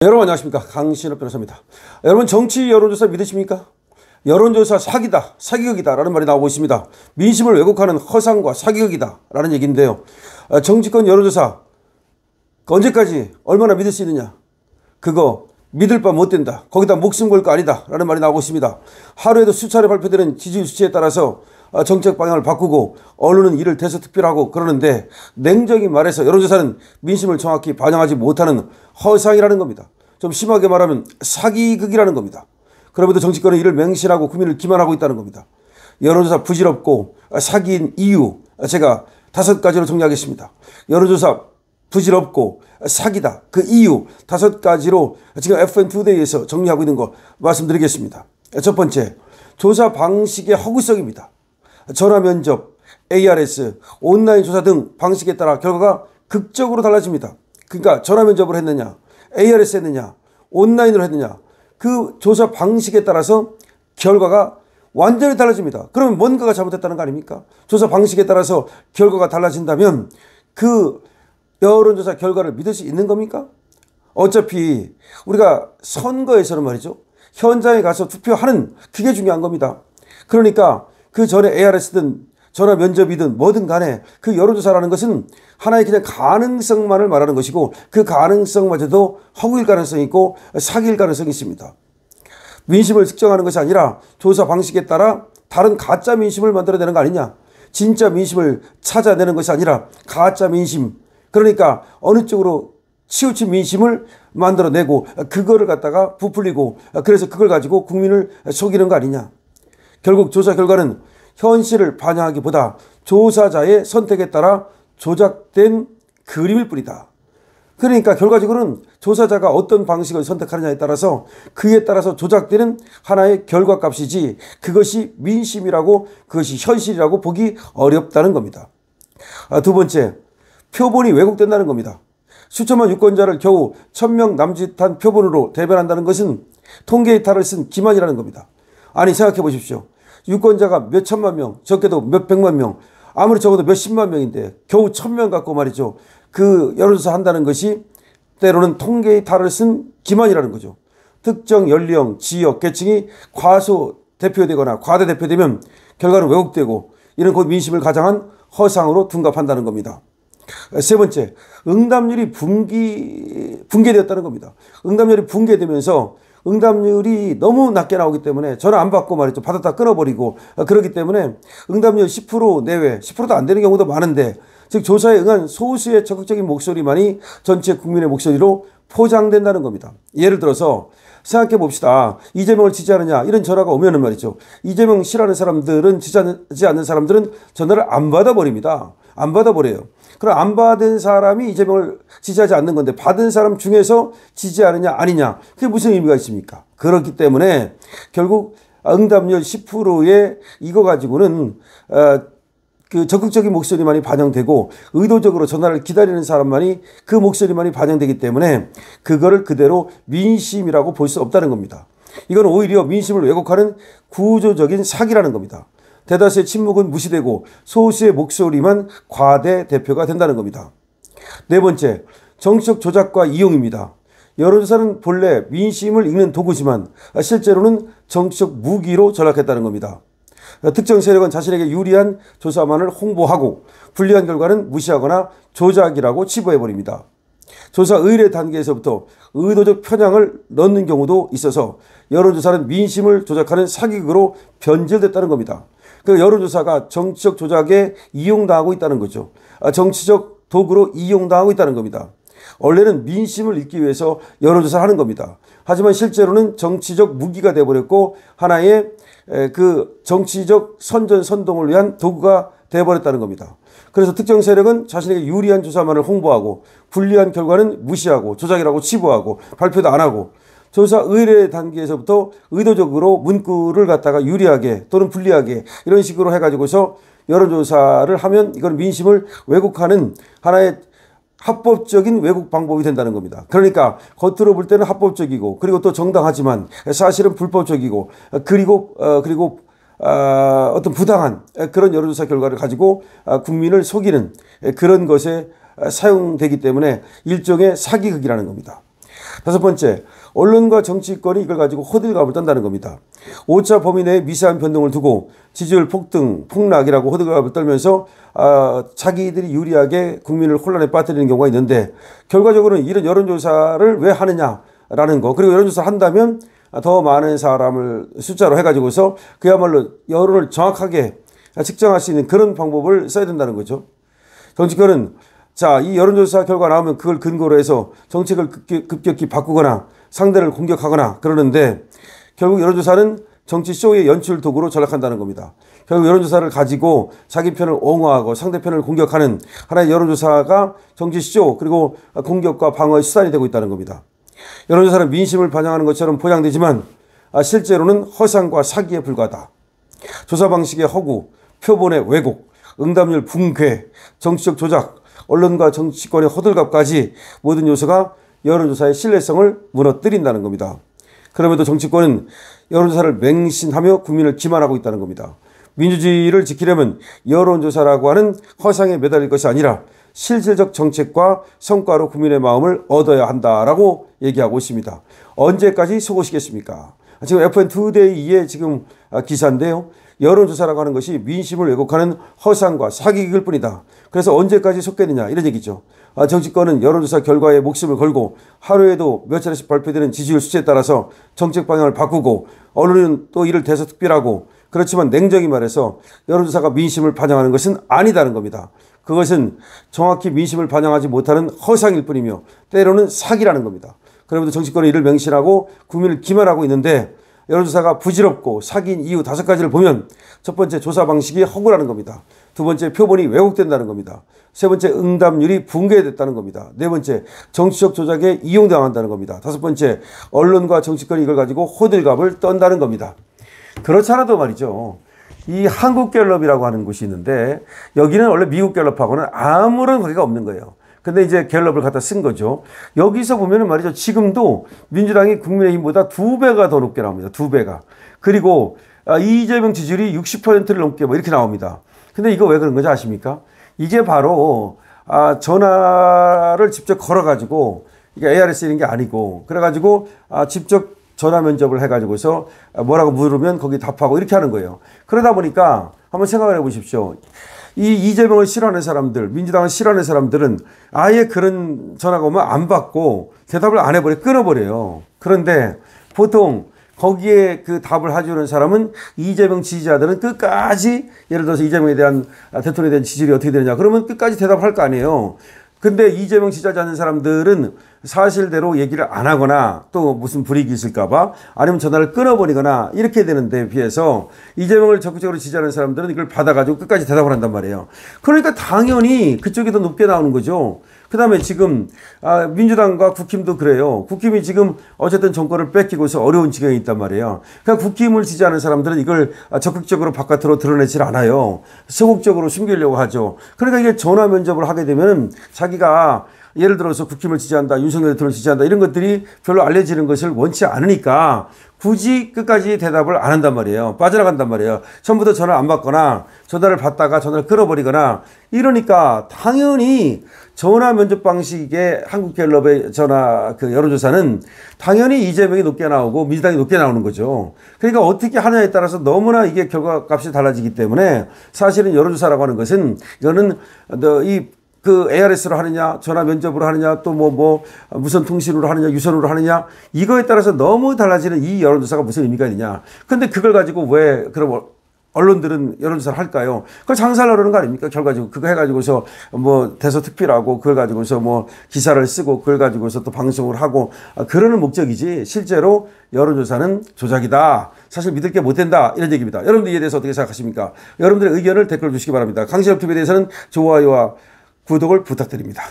여러분 안녕하십니까, 강신업 변호사입니다. 여러분, 정치 여론조사 믿으십니까? 여론조사 사기다, 사기극이다 라는 말이 나오고 있습니다. 민심을 왜곡하는 허상과 사기극이다 라는 얘기인데요, 정치권 여론조사 언제까지 얼마나 믿을 수 있느냐, 그거 믿을 바 못 된다, 거기다 목숨 걸 거 아니다 라는 말이 나오고 있습니다. 하루에도 수차례 발표되는 지지율 수치에 따라서 정책 방향을 바꾸고 언론은 이를 대서특필하고 그러는데, 냉정히 말해서 여론조사는 민심을 정확히 반영하지 못하는 허상이라는 겁니다. 좀 심하게 말하면 사기극이라는 겁니다. 그럼에도 정치권은 이를 맹신하고 국민을 기만하고 있다는 겁니다. 여론조사 부질없고 사기인 이유, 제가 5가지로 정리하겠습니다. 여론조사 부질없고 사기다, 그 이유 5가지로 지금 FN2데이에서 정리하고 있는 거 말씀드리겠습니다. 첫 번째, 조사 방식의 허구성입니다. 전화 면접, ARS, 온라인 조사 등 방식에 따라 결과가 극적으로 달라집니다. 그러니까 전화 면접을 했느냐, ARS 했느냐, 온라인으로 했느냐, 그 조사 방식에 따라서 결과가 완전히 달라집니다. 그러면 뭔가가 잘못됐다는 거 아닙니까? 조사 방식에 따라서 결과가 달라진다면 그 여론조사 결과를 믿을 수 있는 겁니까? 어차피 우리가 선거에서는 말이죠, 현장에 가서 투표하는, 그게 중요한 겁니다. 그러니까 그 전에 ARS든 전화 면접이든 뭐든 간에 그 여론조사라는 것은 하나의 그냥 가능성만을 말하는 것이고, 그 가능성마저도 허구일 가능성이 있고 사기일 가능성이 있습니다. 민심을 측정하는 것이 아니라 조사 방식에 따라 다른 가짜 민심을 만들어내는 거 아니냐, 진짜 민심을 찾아내는 것이 아니라 가짜 민심, 그러니까 어느 쪽으로 치우친 민심을 만들어내고 그거를 갖다가 부풀리고, 그래서 그걸 가지고 국민을 속이는 거 아니냐. 결국 조사 결과는 현실을 반영하기보다 조사자의 선택에 따라 조작된 그림일 뿐이다. 그러니까 결과적으로는 조사자가 어떤 방식을 선택하느냐에 따라서 그에 따라서 조작되는 하나의 결과값이지, 그것이 민심이라고, 그것이 현실이라고 보기 어렵다는 겁니다. 두 번째, 표본이 왜곡된다는 겁니다. 수천만 유권자를 겨우 1000명 남짓한 표본으로 대변한다는 것은 통계 이탈을 쓴 기만이라는 겁니다. 아니, 생각해 보십시오. 유권자가 몇 천만 명, 적게도 몇 백만 명, 아무리 적어도 몇 십만 명인데 겨우 1000명 갖고 말이죠, 그 여론조사 한다는 것이 때로는 통계 이탈을 쓴 기만이라는 거죠. 특정 연령, 지역, 계층이 과소 대표되거나 과대 대표되면 결과는 왜곡되고, 이는 곧 민심을 가장한 허상으로 둔갑한다는 겁니다. 세 번째, 응답률이 붕괴되었다는 겁니다. 응답률이 붕괴되면서 응답률이 너무 낮게 나오기 때문에 전화 안 받고 말이죠, 받았다 끊어버리고, 그렇기 때문에 응답률 10% 내외, 10%도 안 되는 경우도 많은데, 즉 조사에 응한 소수의 적극적인 목소리만이 전체 국민의 목소리로 포장된다는 겁니다. 예를 들어서 생각해 봅시다. 이재명을 지지하느냐, 이런 전화가 오면은 말이죠, 이재명 싫어하는 사람들은, 지지하지 않는 사람들은 전화를 안 받아버립니다. 안 받아버려요. 그럼 안 받은 사람이 이재명을 지지하지 않는 건데, 받은 사람 중에서 지지하느냐 아니냐, 그게 무슨 의미가 있습니까? 그렇기 때문에 결국 응답률 10%의 이거 가지고는 그 적극적인 목소리만이 반영되고, 의도적으로 전화를 기다리는 사람만이, 그 목소리만이 반영되기 때문에 그거를 그대로 민심이라고 볼 수 없다는 겁니다. 이건 오히려 민심을 왜곡하는 구조적인 사기라는 겁니다. 대다수의 침묵은 무시되고 소수의 목소리만 과대 대표가 된다는 겁니다. 네 번째, 정치적 조작과 이용입니다. 여론조사는 본래 민심을 읽는 도구지만 실제로는 정치적 무기로 전락했다는 겁니다. 특정 세력은 자신에게 유리한 조사만을 홍보하고 불리한 결과는 무시하거나 조작이라고 치부해버립니다. 조사 의뢰 단계에서부터 의도적 편향을 넣는 경우도 있어서 여론조사는 민심을 조작하는 사기극으로 변질됐다는 겁니다. 그 여론조사가 정치적 조작에 이용당하고 있다는 거죠. 정치적 도구로 이용당하고 있다는 겁니다. 원래는 민심을 읽기 위해서 여론조사를 하는 겁니다. 하지만 실제로는 정치적 무기가 되어버렸고, 하나의 그 정치적 선전선동을 위한 도구가 되어버렸다는 겁니다. 그래서 특정 세력은 자신에게 유리한 조사만을 홍보하고 불리한 결과는 무시하고 조작이라고 치부하고 발표도 안 하고, 조사 의뢰 단계에서부터 의도적으로 문구를 갖다가 유리하게 또는 불리하게 이런 식으로 해가지고서 여론조사를 하면 이건 민심을 왜곡하는 하나의 합법적인 왜곡 방법이 된다는 겁니다. 그러니까 겉으로 볼 때는 합법적이고, 그리고 또 정당하지만 사실은 불법적이고, 그리고 어떤 부당한 그런 여론조사 결과를 가지고 국민을 속이는 그런 것에 사용되기 때문에 일종의 사기극이라는 겁니다. 다섯 번째, 언론과 정치권이 이걸 가지고 호들갑을 떤다는 겁니다. 오차 범위 내의 미세한 변동을 두고 지지율 폭등, 폭락이라고 호들갑을 떨면서 자기들이 유리하게 국민을 혼란에 빠뜨리는 경우가 있는데, 결과적으로는 이런 여론조사를 왜 하느냐라는 거, 그리고 여론조사를 한다면 더 많은 사람을 숫자로 해가지고서 그야말로 여론을 정확하게 측정할 수 있는 그런 방법을 써야 된다는 거죠. 정치권은 자, 이 여론조사 결과 나오면 그걸 근거로 해서 정책을 급격히 바꾸거나 상대를 공격하거나 그러는데, 결국 여론조사는 정치쇼의 연출 도구로 전락한다는 겁니다. 결국 여론조사를 가지고 자기 편을 옹호하고 상대편을 공격하는 하나의 여론조사가 정치쇼 그리고 공격과 방어의 수단이 되고 있다는 겁니다. 여론조사는 민심을 반영하는 것처럼 포장되지만 실제로는 허상과 사기에 불과하다. 조사 방식의 허구, 표본의 왜곡, 응답률 붕괴, 정치적 조작, 언론과 정치권의 호들갑까지 모든 요소가 여론조사의 신뢰성을 무너뜨린다는 겁니다. 그럼에도 정치권은 여론조사를 맹신하며 국민을 기만하고 있다는 겁니다. 민주주의를 지키려면 여론조사라고 하는 허상에 매달릴 것이 아니라 실질적 정책과 성과로 국민의 마음을 얻어야 한다라고 얘기하고 있습니다. 언제까지 속으시겠습니까? 지금 FN 투데이의 지금 기사인데요. 여론조사라고 하는 것이 민심을 왜곡하는 허상과 사기일 뿐이다. 그래서 언제까지 속겠느냐 이런 얘기죠. 정치권은 여론조사 결과에 목숨을 걸고 하루에도 몇 차례씩 발표되는 지지율 수치에 따라서 정책 방향을 바꾸고, 언론은 또 이를 대서특필하고, 그렇지만 냉정히 말해서 여론조사가 민심을 반영하는 것은 아니다는 겁니다. 그것은 정확히 민심을 반영하지 못하는 허상일 뿐이며 때로는 사기라는 겁니다. 그럼에도 정치권은 이를 맹신하고 국민을 기만하고 있는데, 여론조사가 부질없고 사기인 이유 5가지를 보면, 첫 번째, 조사 방식이 허구라는 겁니다. 두 번째, 표본이 왜곡된다는 겁니다. 세 번째, 응답률이 붕괴됐다는 겁니다. 네 번째, 정치적 조작에 이용당한다는 겁니다. 다섯 번째, 언론과 정치권이 이걸 가지고 호들갑을 떤다는 겁니다. 그렇잖아도 말이죠. 이 한국갤럽이라고 하는 곳이 있는데, 여기는 원래 미국 갤럽하고는 아무런 관계가 없는 거예요. 근데 이제 갤럽을 갖다 쓴 거죠. 여기서 보면은 말이죠. 지금도 민주당이 국민의힘보다 2배가 더 높게 나옵니다. 2배가. 그리고 이재명 지지율이 60%를 넘게 뭐 이렇게 나옵니다. 근데 이거 왜 그런 거지 아십니까? 이게 바로 전화를 직접 걸어가지고, 이게 ARS 이런 게 아니고, 그래가지고 직접 전화 면접을 해가지고서 뭐라고 물으면 거기 답하고 이렇게 하는 거예요. 그러다 보니까 한번 생각을 해보십시오. 이 이재명을 싫어하는 사람들, 민주당을 싫어하는 사람들은 아예 그런 전화가 오면 안 받고 대답을 안 해버려, 끊어버려요. 그런데 보통 거기에 그 답을 해주는 사람은 이재명 지지자들은 끝까지, 예를 들어서 이재명에 대한, 대통령에 대한 지지율이 어떻게 되느냐 그러면 끝까지 대답할 거 아니에요. 근데 이재명 지지하지 않는 사람들은 사실대로 얘기를 안 하거나 또 무슨 불이익이 있을까봐 아니면 전화를 끊어버리거나 이렇게 되는데 비해서, 이재명을 적극적으로 지지하는 사람들은 이걸 받아가지고 끝까지 대답을 한단 말이에요. 그러니까 당연히 그쪽이 더 높게 나오는 거죠. 그 다음에 지금 민주당과 국힘도 그래요. 국힘이 지금 어쨌든 정권을 뺏기고서 어려운 지경에 있단 말이에요. 그러니까 국힘을 지지하는 사람들은 이걸 적극적으로 바깥으로 드러내질 않아요. 소극적으로 숨기려고 하죠. 그러니까 이게 전화 면접을 하게 되면 자기가 예를 들어서 국힘을 지지한다, 윤석열 대통령을 지지한다 이런 것들이 별로 알려지는 것을 원치 않으니까 굳이 끝까지 대답을 안 한단 말이에요. 빠져나간단 말이에요. 처음부터 전화를 안 받거나 전화를 받다가 전화를 끊어버리거나 이러니까 당연히 전화 면접 방식의 한국갤럽의 전화 여론조사는 당연히 이재명이 높게 나오고 민주당이 높게 나오는 거죠. 그러니까 어떻게 하느냐에 따라서 너무나 이게 결과값이 달라지기 때문에 사실은 여론조사라고 하는 것은 이거는 ARS로 하느냐, 전화 면접으로 하느냐, 또 무선 통신으로 하느냐, 유선으로 하느냐, 이거에 따라서 너무 달라지는 이 여론조사가 무슨 의미가 있느냐. 근데 그걸 가지고 왜, 그럼 언론들은 여론조사를 할까요? 그걸 장사를 하려는 거 아닙니까? 결과적으로 그거 해가지고서 대서특필하고 그걸 가지고서 기사를 쓰고 그걸 가지고서 또 방송을 하고 그러는 목적이지, 실제로 여론조사는 조작이다. 사실 믿을 게 못 된다. 이런 얘기입니다. 여러분들 이에 대해서 어떻게 생각하십니까? 여러분들의 의견을 댓글 주시기 바랍니다. 강신업 TV에 대해서는 좋아요와 구독을 부탁드립니다.